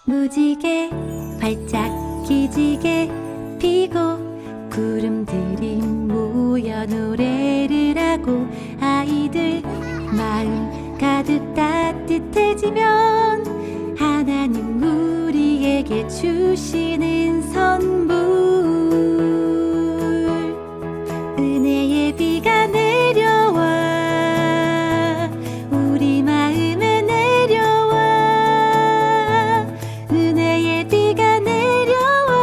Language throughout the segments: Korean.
무지개 활짝 기지개 피고 구름들이 모여 노래를 하고 아이들 마음 가득 따뜻해지면 하나님 우리에게 주시는 선물 은혜의 비가 내려와 우리 마음에 내려와 은혜의 비가 내려와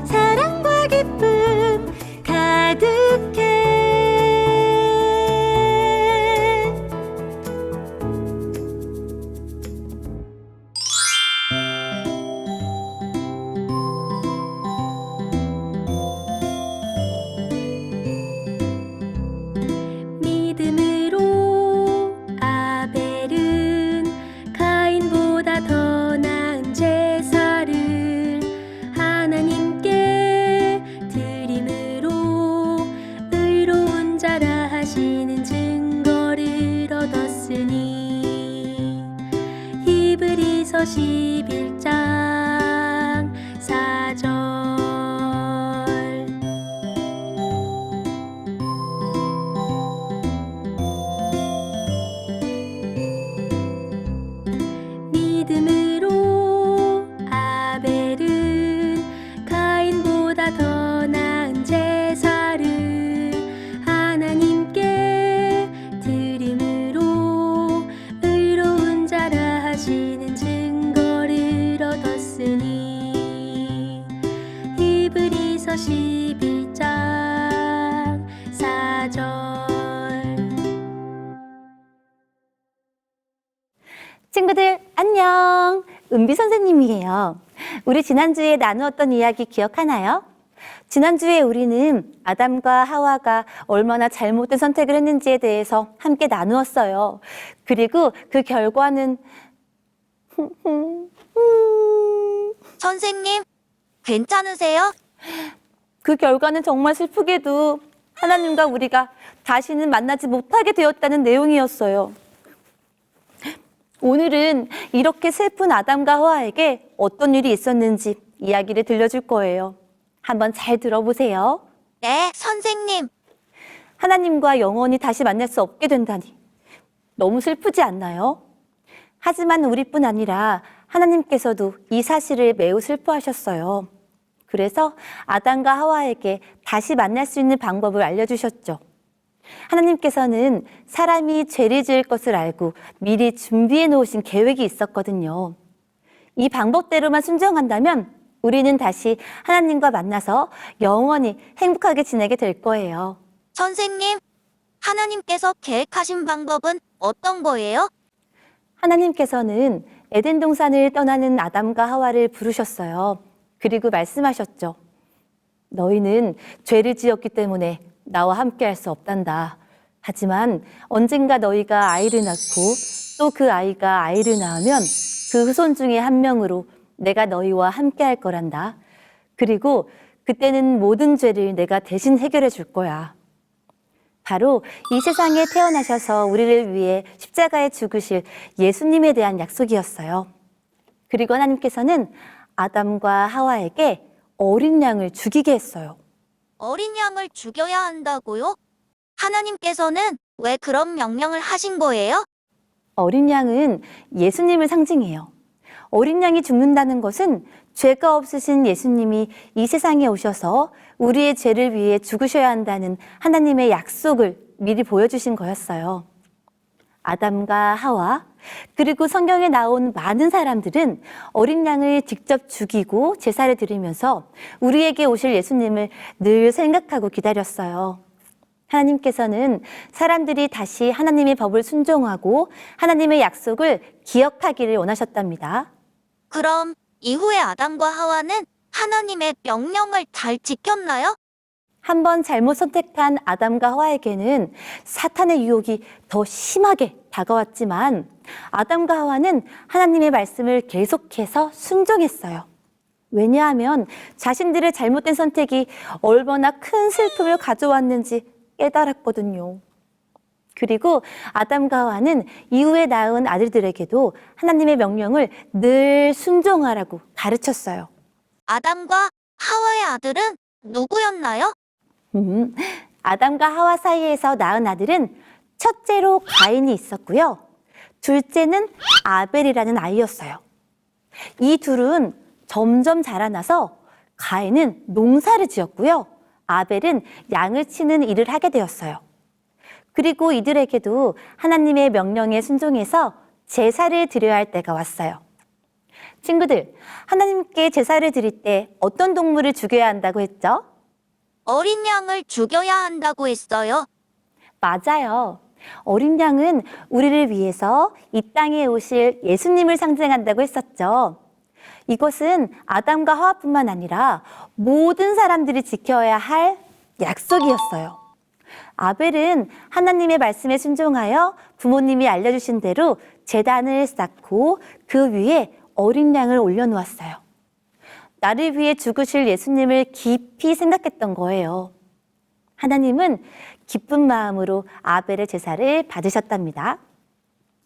사랑과 기쁨 가득해 믿음으로 아벨은 가인보다 더 나은 제사를 하나님께 드림으로 의로운 자라 하시는 증거를 얻었으니 히브리서 11장 4절 믿음으로 아벨은 가인보다 더 나은 제사를 하나님께 드림으로 의로운 자라 하시는 증거를 얻었으니 히브리서 11장 4절 친구들 안녕! 은비 선생님이에요. 우리 지난주에 나누었던 이야기 기억하나요? 지난주에 우리는 아담과 하와가 얼마나 잘못된 선택을 했는지에 대해서 함께 나누었어요. 그리고 그 결과는 선생님, 괜찮으세요? 그 결과는 정말 슬프게도 하나님과 우리가 다시는 만나지 못하게 되었다는 내용이었어요. 오늘은 이렇게 슬픈 아담과 하와에게 어떤 일이 있었는지 이야기를 들려줄 거예요. 한번 잘 들어보세요. 네, 선생님. 하나님과 영원히 다시 만날 수 없게 된다니 너무 슬프지 않나요? 하지만 우리뿐 아니라 하나님께서도 이 사실을 매우 슬퍼하셨어요. 그래서 아담과 하와에게 다시 만날 수 있는 방법을 알려주셨죠. 하나님께서는 사람이 죄를 지을 것을 알고 미리 준비해 놓으신 계획이 있었거든요. 이 방법대로만 순종한다면 우리는 다시 하나님과 만나서 영원히 행복하게 지내게 될 거예요. 선생님, 하나님께서 계획하신 방법은 어떤 거예요? 하나님께서는 에덴 동산을 떠나는 아담과 하와를 부르셨어요. 그리고 말씀하셨죠. 너희는 죄를 지었기 때문에 나와 함께 할 수 없단다. 하지만 언젠가 너희가 아이를 낳고 또 그 아이가 아이를 낳으면 그 후손 중에 한 명으로 내가 너희와 함께 할 거란다. 그리고 그때는 모든 죄를 내가 대신 해결해 줄 거야. 바로 이 세상에 태어나셔서 우리를 위해 십자가에 죽으실 예수님에 대한 약속이었어요. 그리고 하나님께서는 아담과 하와에게 어린 양을 죽이게 했어요. 어린 양을 죽여야 한다고요? 하나님께서는 왜 그런 명령을 하신 거예요? 어린 양은 예수님을 상징해요. 어린 양이 죽는다는 것은 죄가 없으신 예수님이 이 세상에 오셔서 우리의 죄를 위해 죽으셔야 한다는 하나님의 약속을 미리 보여주신 거였어요. 아담과 하와, 그리고 성경에 나온 많은 사람들은 어린 양을 직접 죽이고 제사를 드리면서 우리에게 오실 예수님을 늘 생각하고 기다렸어요. 하나님께서는 사람들이 다시 하나님의 법을 순종하고 하나님의 약속을 기억하기를 원하셨답니다. 그럼 이후에 아담과 하와는 하나님의 명령을 잘 지켰나요? 한번 잘못 선택한 아담과 하와에게는 사탄의 유혹이 더 심하게 다가왔지만 아담과 하와는 하나님의 말씀을 계속해서 순종했어요. 왜냐하면 자신들의 잘못된 선택이 얼마나 큰 슬픔을 가져왔는지 깨달았거든요. 그리고 아담과 하와는 이후에 낳은 아들들에게도 하나님의 명령을 늘 순종하라고 가르쳤어요. 아담과 하와의 아들은 누구였나요? 음, 아담과 하와 사이에서 낳은 아들은 첫째로 가인이 있었고요. 둘째는 아벨이라는 아이였어요. 이 둘은 점점 자라나서 가인은 농사를 지었고요. 아벨은 양을 치는 일을 하게 되었어요. 그리고 이들에게도 하나님의 명령에 순종해서 제사를 드려야 할 때가 왔어요. 친구들, 하나님께 제사를 드릴 때 어떤 동물을 죽여야 한다고 했죠? 어린 양을 죽여야 한다고 했어요. 맞아요. 어린 양은 우리를 위해서 이 땅에 오실 예수님을 상징한다고 했었죠. 이것은 아담과 하와뿐만 아니라 모든 사람들이 지켜야 할 약속이었어요. 아벨은 하나님의 말씀에 순종하여 부모님이 알려주신 대로 제단을 쌓고 그 위에 어린 양을 올려놓았어요. 나를 위해 죽으실 예수님을 깊이 생각했던 거예요. 하나님은 기쁜 마음으로 아벨의 제사를 받으셨답니다.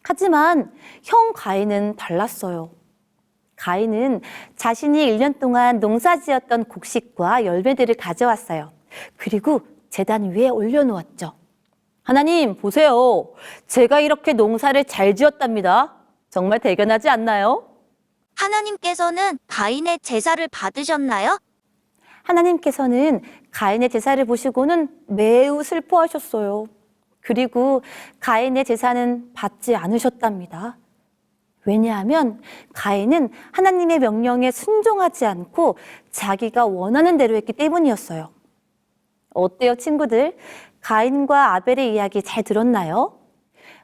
하지만 형 가인은 달랐어요. 가인은 자신이 1년 동안 농사 지었던 곡식과 열매들을 가져왔어요. 그리고 제단 위에 올려놓았죠. 하나님, 보세요. 제가 이렇게 농사를 잘 지었답니다. 정말 대견하지 않나요? 하나님께서는 가인의 제사를 받으셨나요? 하나님께서는 가인의 제사를 보시고는 매우 슬퍼하셨어요. 그리고 가인의 제사는 받지 않으셨답니다. 왜냐하면 가인은 하나님의 명령에 순종하지 않고 자기가 원하는 대로 했기 때문이었어요. 어때요, 친구들? 가인과 아벨의 이야기 잘 들었나요?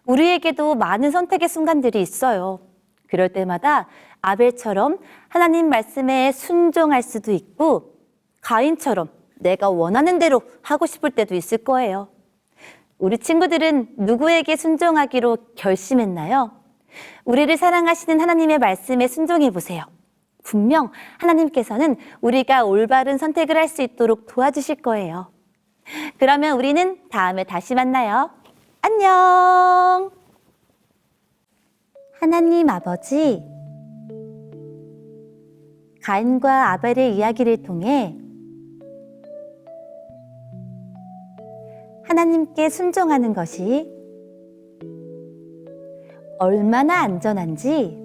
우리에게도 많은 선택의 순간들이 있어요. 그럴 때마다 아벨처럼 하나님 말씀에 순종할 수도 있고 가인처럼 내가 원하는 대로 하고 싶을 때도 있을 거예요. 우리 친구들은 누구에게 순종하기로 결심했나요? 우리를 사랑하시는 하나님의 말씀에 순종해 보세요. 분명 하나님께서는 우리가 올바른 선택을 할 수 있도록 도와주실 거예요. 그러면 우리는 다음에 다시 만나요. 안녕! 하나님 아버지, 가인과 아벨의 이야기를 통해 하나님께 순종하는 것이 얼마나 안전한지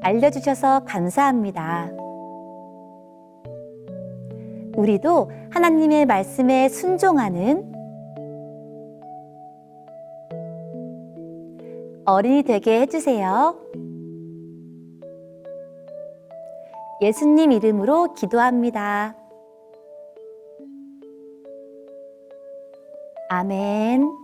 알려주셔서 감사합니다. 우리도 하나님의 말씀에 순종하는 어린이 되게 해주세요. 예수님 이름으로 기도합니다. 아멘.